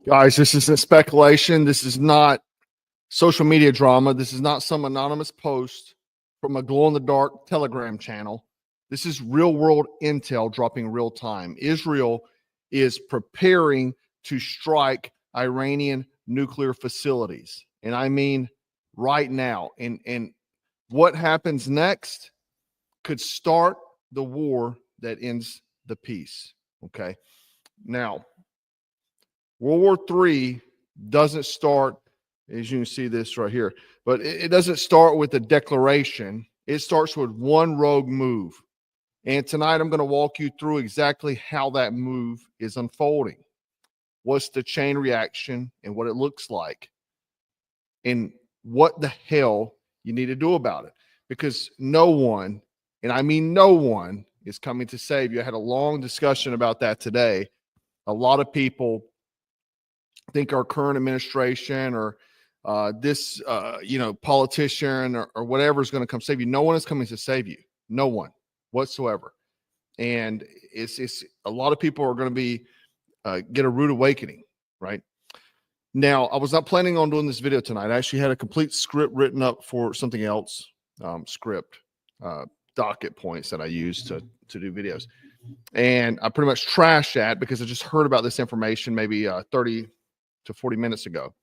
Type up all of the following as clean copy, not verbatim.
Guys, this isn't speculation. This is not social media drama. This is not some anonymous post from a glow-in-the-dark Telegram channel. This is real-world intel dropping real time. Israel is preparing to strike Iranian nuclear facilities. And I mean right now. And what happens next could start the war that ends the peace. Okay. Now, World War III doesn't start, as you can see this right here, but it doesn't start with a declaration. It starts with one rogue move. And tonight I'm going to walk you through exactly how that move is unfolding. What's the chain reaction and what it looks like, and what the hell you need to do about it. Because no one, and I mean no one, is coming to save you. I had a long discussion about that today. A lot of people think our current administration or this politician or whatever is going to come save you. No one is coming to save you. No one whatsoever. And it's a lot of people are going to be get a rude awakening, right? Now, I was not planning on doing this video tonight. I actually had a complete script written up for something else, docket points that I use to do videos. And I pretty much trashed that because I just heard about this information maybe 30 to 40 minutes ago.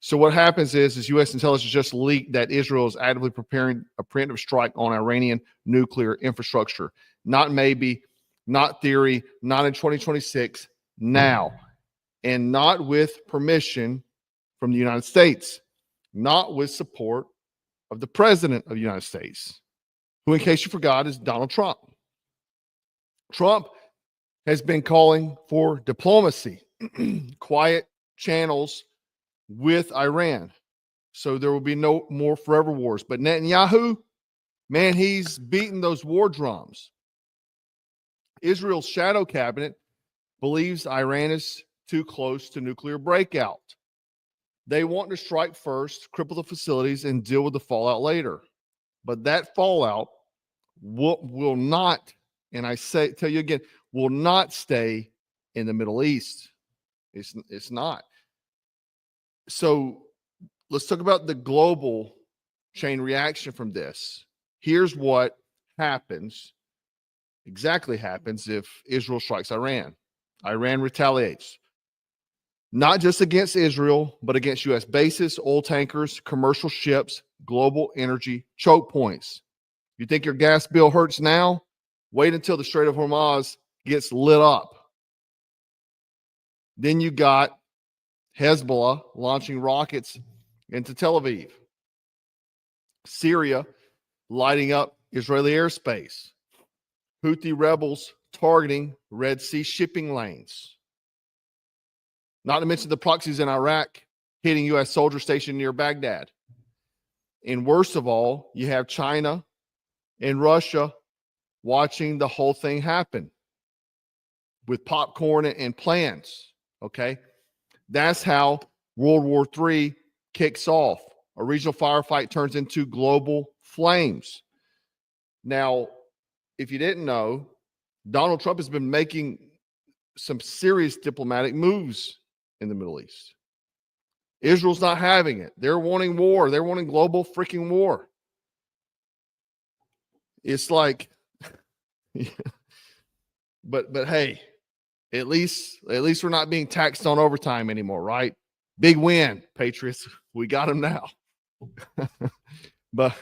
So what happens is U.S. intelligence just leaked that Israel is actively preparing a preemptive strike on Iranian nuclear infrastructure. Not maybe, not theory, not in 2026, now. And not with permission from the United States, not with support of the President of the United States, who, in case you forgot, is Donald Trump. Trump has been calling for diplomacy, quiet channels with Iran, so there will be no more forever wars. But Netanyahu, man, he's beating those war drums. Israel's shadow cabinet believes Iran is too close to nuclear breakout. They want to strike first, cripple the facilities, and deal with the fallout later. But that fallout will not, and I tell you again, will not stay in the Middle East. It's not. So let's talk about the global chain reaction from this. Here's what exactly happens if Israel strikes Iran. Iran retaliates. Not just against Israel, but against U.S. bases, oil tankers, commercial ships, global energy choke points. You think your gas bill hurts now? Wait until the Strait of Hormuz gets lit up. Then you got Hezbollah launching rockets into Tel Aviv. Syria lighting up Israeli airspace. Houthi rebels targeting Red Sea shipping lanes. Not to mention the proxies in Iraq hitting U.S. soldiers stationed near Baghdad. And worst of all, you have China and Russia watching the whole thing happen with popcorn and plans. Okay. That's how World War III kicks off. A regional firefight turns into global flames. Now, if you didn't know, Donald Trump has been making some serious diplomatic moves in the Middle East. Israel's not having it. They're wanting war. They're wanting global freaking war. It's like, but hey, at least we're not being taxed on overtime anymore, right? Big win, Patriots. We got them now. But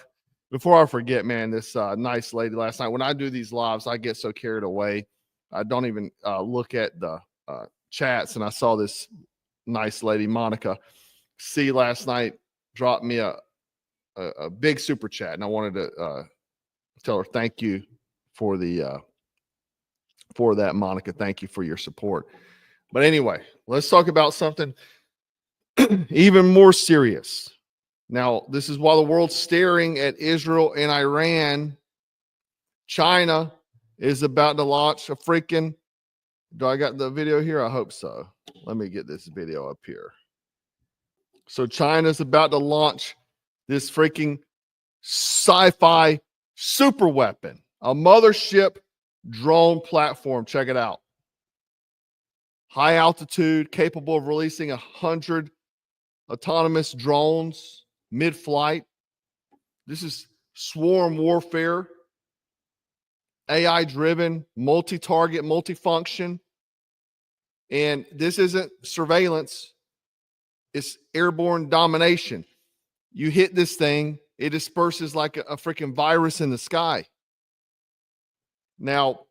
before I forget, man, this nice lady last night, when I do these lives, I get so carried away. I don't even look at the chats, and I saw this nice lady, Monica C, last night dropped me a big super chat, and I wanted to tell her thank you for that, Monica. Thank you for your support. But anyway, let's talk about something even more serious. Now, this is while the world's staring at Israel and Iran. China is about to launch a freaking, do I got the video here? I hope so. Let me get this video up here. So China's about to launch this freaking sci-fi super weapon, a mothership drone platform. Check it out. high altitude, capable of releasing 100 autonomous drones mid-flight. This is swarm warfare, AI-driven, multi-target, multi-function. And this isn't surveillance. It's airborne domination. You hit this thing, it disperses like a freaking virus in the sky. Now,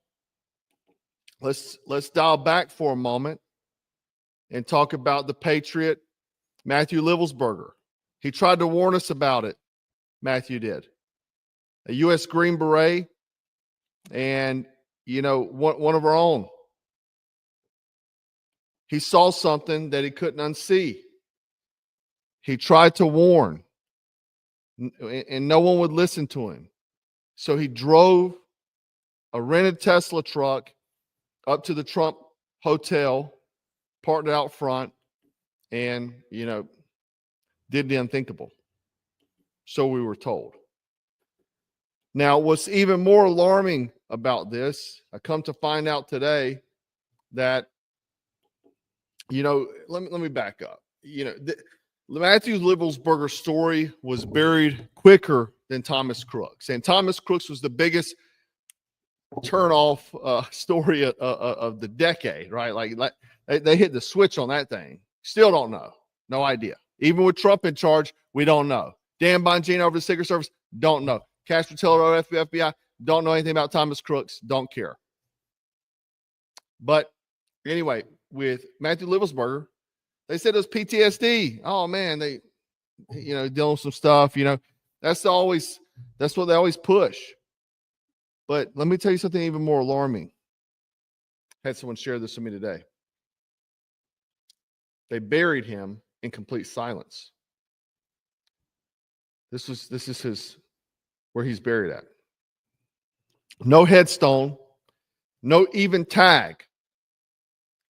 let's dial back for a moment and talk about the Patriot, Matthew Livelsberger. He tried to warn us about it. Matthew did. A U.S. Green Beret, and one of our own. He saw something that he couldn't unsee. He tried to warn, and no one would listen to him. So he drove a rented Tesla truck up to the Trump hotel, parked it out front, and, did the unthinkable. So we were told. Now, what's even more alarming about this, I come to find out today that, let me back up. Matthew Livelsberger's story was buried quicker than Thomas Crooks. And Thomas Crooks was the biggest turn-off story of the decade, right? Like they hit the switch on that thing. Still don't know. No idea. Even with Trump in charge, we don't know. Dan Bongino over the Secret Service, don't know. Castro Teller, FBI, don't know anything about Thomas Crooks, don't care. But anyway, with Matthew Livelsberger, they said it was PTSD. Oh man, they, dealing with some stuff, that's what they always push. But let me tell you something even more alarming. I had someone share this with me today. They buried him in complete silence. This is where he's buried at. No headstone, no even tag.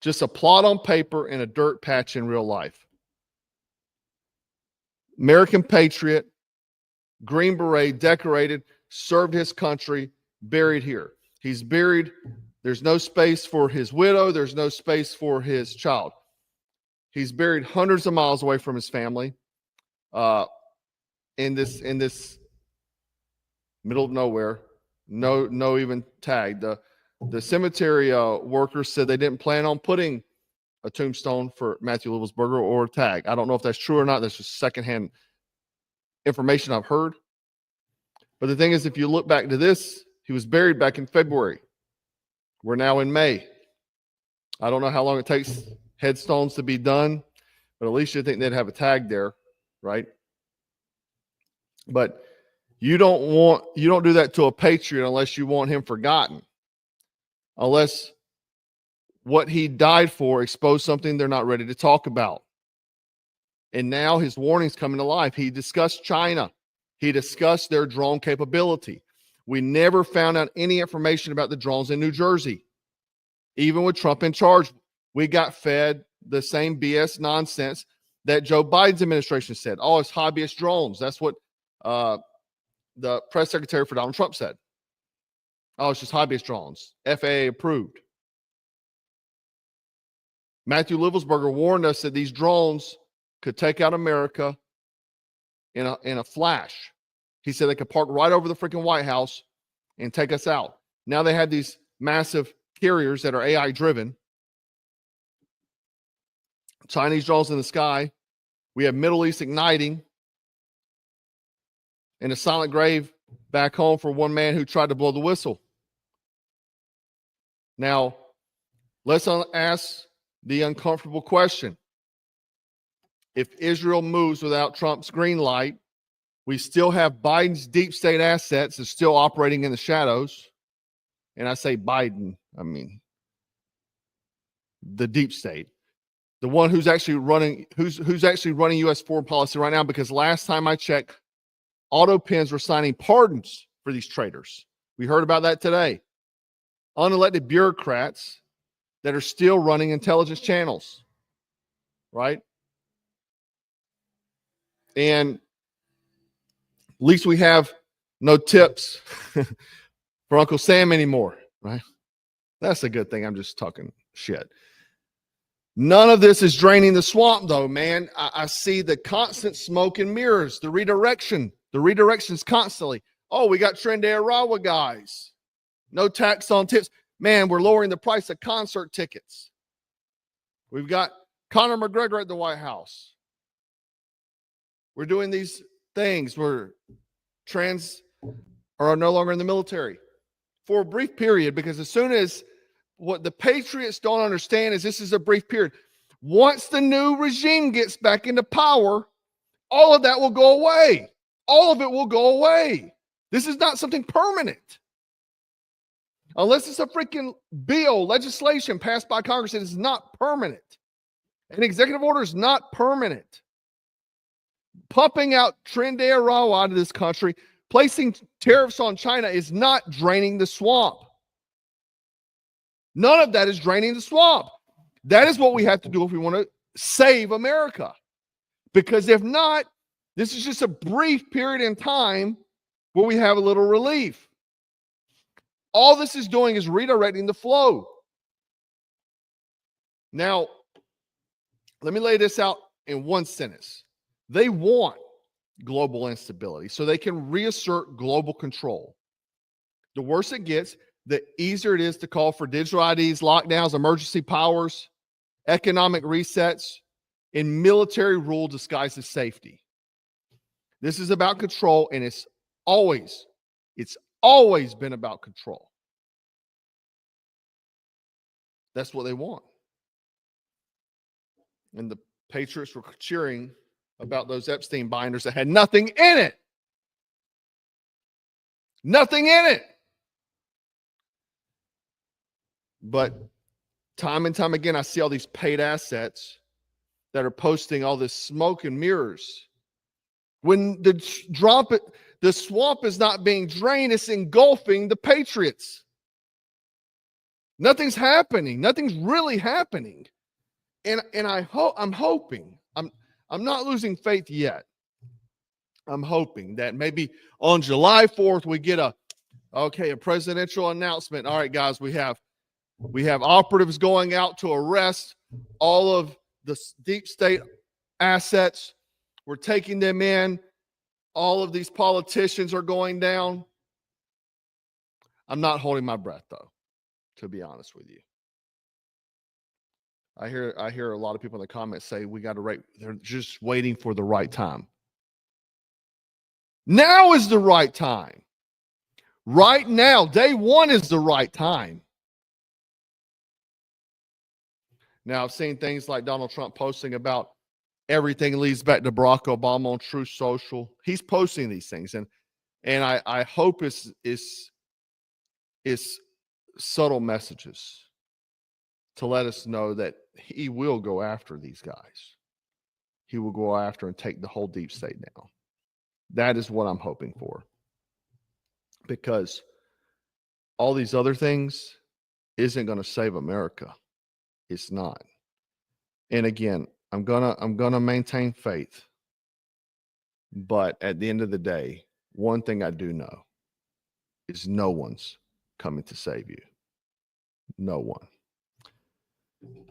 Just a plot on paper and a dirt patch in real life. American patriot, Green Beret, decorated, served his country, buried here. He's buried. There's no space for his widow. There's no space for his child. He's buried hundreds of miles away from his family, in this middle of nowhere. No even tag. The cemetery workers said they didn't plan on putting a tombstone for Matthew Livelsberger or a tag. I don't know if that's true or not. That's just secondhand information I've heard. But the thing is, if you look back to this, he was buried back in February. We're now in May. I don't know how long it takes headstones to be done, but at least you think they'd have a tag there, right? But you don't do that to a patriot unless you want him forgotten. Unless what he died for exposed something they're not ready to talk about. And now his warning's coming to life. He discussed China. He discussed their drone capability. We never found out any information about the drones in New Jersey. Even with Trump in charge, we got fed the same BS nonsense that Joe Biden's administration said. Oh, it's hobbyist drones. That's what the press secretary for Donald Trump said. Oh, it's just hobbyist drones. FAA approved. Matthew Livelsberger warned us that these drones could take out America in a flash. He said they could park right over the freaking White House and take us out. Now they have these massive carriers that are AI driven. Chinese drones in the sky. We have Middle East igniting. And a silent grave back home for one man who tried to blow the whistle. Now, let's ask the uncomfortable question. If Israel moves without Trump's green light, we still have Biden's deep state assets that's still operating in the shadows. And I say Biden, I mean the deep state. The one who's actually running U.S. foreign policy right now, because last time I checked, auto pens were signing pardons for these traitors. We heard about that today. Unelected bureaucrats that are still running intelligence channels, right? And at least we have no tips for Uncle Sam anymore, right? That's a good thing. I'm just talking shit. None of this is draining the swamp, though, man. I see the constant smoke and mirrors, the redirection. The redirections constantly. Oh, we got Trenderawa guys. No tax on tips. Man, we're lowering the price of concert tickets. We've got Conor McGregor at the White House. We're doing these things where trans are no longer in the military for a brief period, because as soon as what the patriots don't understand is this is a brief period. Once the new regime gets back into power, all of that will go away. All of it will go away. This is not something permanent. Unless it's a freaking bill, legislation passed by Congress, it is not permanent. An executive order is not permanent. Pumping out Trenderawa out of this country, placing tariffs on China is not draining the swamp. None of that is draining the swamp. That is what we have to do if we want to save America. Because if not, this is just a brief period in time where we have a little relief. All this is doing is redirecting the flow. Now, let me lay this out in one sentence. They want global instability so they can reassert global control. The worse it gets, the easier it is to call for digital IDs, lockdowns, emergency powers, economic resets, and military rule disguised as safety. This is about control, and it's always been about control. That's what they want. And the patriots were cheering about those Epstein binders that had nothing in it. Nothing in it. But time and time again, I see all these paid assets that are posting all this smoke and mirrors. When the swamp is not being drained, it's engulfing the patriots. Nothing's happening. Nothing's really happening. And I'm hoping, I'm not losing faith yet. I'm hoping that maybe on July 4th we get a presidential announcement. All right, guys, we have operatives going out to arrest all of the deep state assets. We're taking them in. All of these politicians are going down. I'm not holding my breath, though, to be honest with you. I hear a lot of people in the comments say we got to wait. They're just waiting for the right time. Now is the right time. Right now, day one is the right time. Now, I've seen things like Donald Trump posting about everything leads back to Barack Obama on Truth Social. He's posting these things, and I hope it's subtle messages to let us know that he will go after these guys. He will go after and take the whole deep state down. That is what I'm hoping for. Because all these other things isn't going to save America. It's not. And again, I'm gonna maintain faith. But at the end of the day, one thing I do know is no one's coming to save you. No one.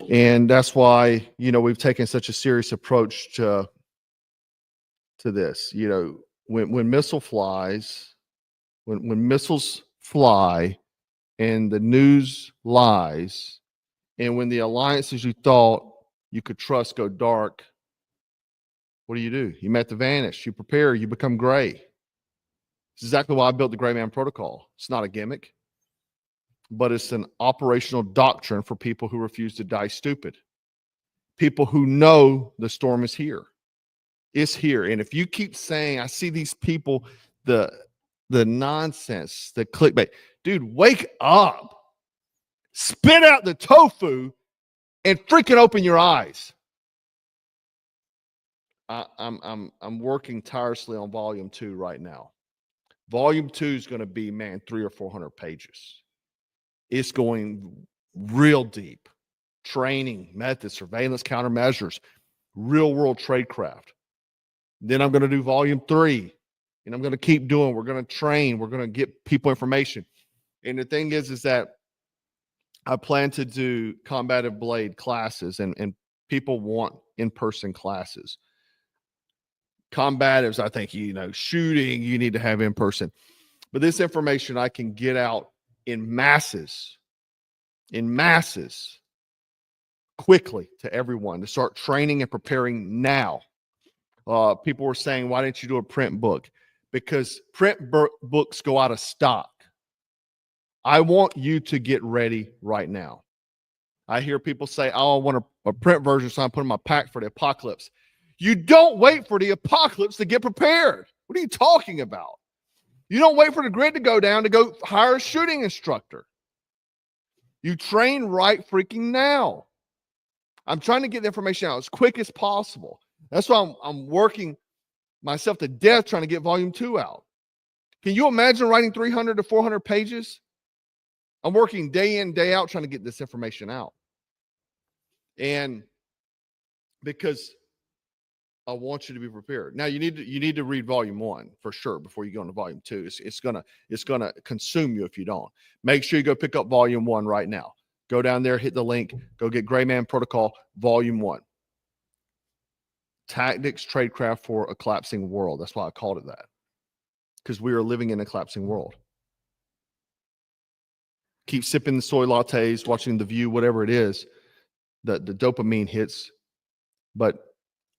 And that's why, we've taken such a serious approach to this. When missiles fly and the news lies, and when the alliances you thought you could trust go dark, what do? You met to vanish. You prepare. You become gray. It's exactly why I built the Gray Man Protocol. It's not a gimmick, but it's an operational doctrine for people who refuse to die stupid. People who know the storm is here. It's here. And if you keep saying, I see these people, the nonsense, the clickbait, dude, wake up. Spit out the tofu and freaking open your eyes. I'm working tirelessly on volume 2 right now. Volume 2 is going to be, 300 or 400 pages. It's going real deep. Training, methods, surveillance, countermeasures, real world tradecraft. Then I'm going to do volume 3. And I'm going to keep doing. We're going to train. We're going to get people information. And the thing is that I plan to do combative blade classes, and people want in-person classes. Combatives, I think, shooting, you need to have in person. But this information I can get out in masses quickly to everyone to start training and preparing now. People were saying, why didn't you do a print book? Because print books go out of stock. I want you to get ready right now. I hear people say, oh, I want a print version, so I'm putting my pack for the apocalypse. You don't wait for the apocalypse to get prepared. What are you talking about? You don't wait for the grid to go down to go hire a shooting instructor. You train right freaking now. I'm trying to get the information out as quick as possible. That's why I'm working myself to death trying to get volume 2 out. Can you imagine writing 300 to 400 pages? I'm working day in, day out trying to get this information out. And because I want you to be prepared. Now you need to read volume 1 for sure before you go into volume 2. It's gonna consume you if you don't. Make sure you go pick up volume 1 right now. Go down there, hit the link, go get Gray Man Protocol, volume 1. Tactics, Tradecraft for a Collapsing World. That's why I called it that. Because we are living in a collapsing world. Keep sipping the soy lattes, watching The View, whatever it is, the dopamine hits. But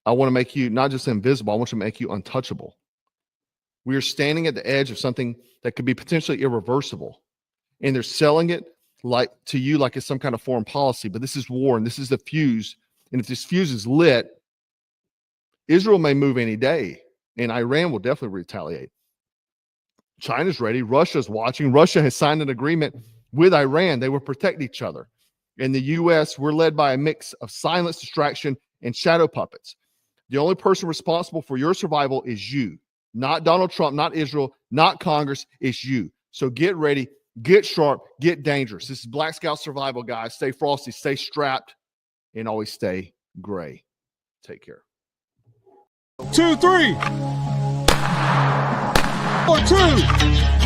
I want to make you not just invisible, I want to make you untouchable. We are standing at the edge of something that could be potentially irreversible. And they're selling it to you like it's some kind of foreign policy. But this is war, and this is the fuse. And if this fuse is lit, Israel may move any day, and Iran will definitely retaliate. China's ready. Russia's watching. Russia has signed an agreement with Iran. They will protect each other. In the U.S., we're led by a mix of silence, distraction, and shadow puppets. The only person responsible for your survival is you. Not Donald Trump, not Israel, not Congress. It's you. So get ready, get sharp, get dangerous. This is Black Scout Survival, guys. Stay frosty, stay strapped, and always stay gray. Take care. 2, 3. 4, 2.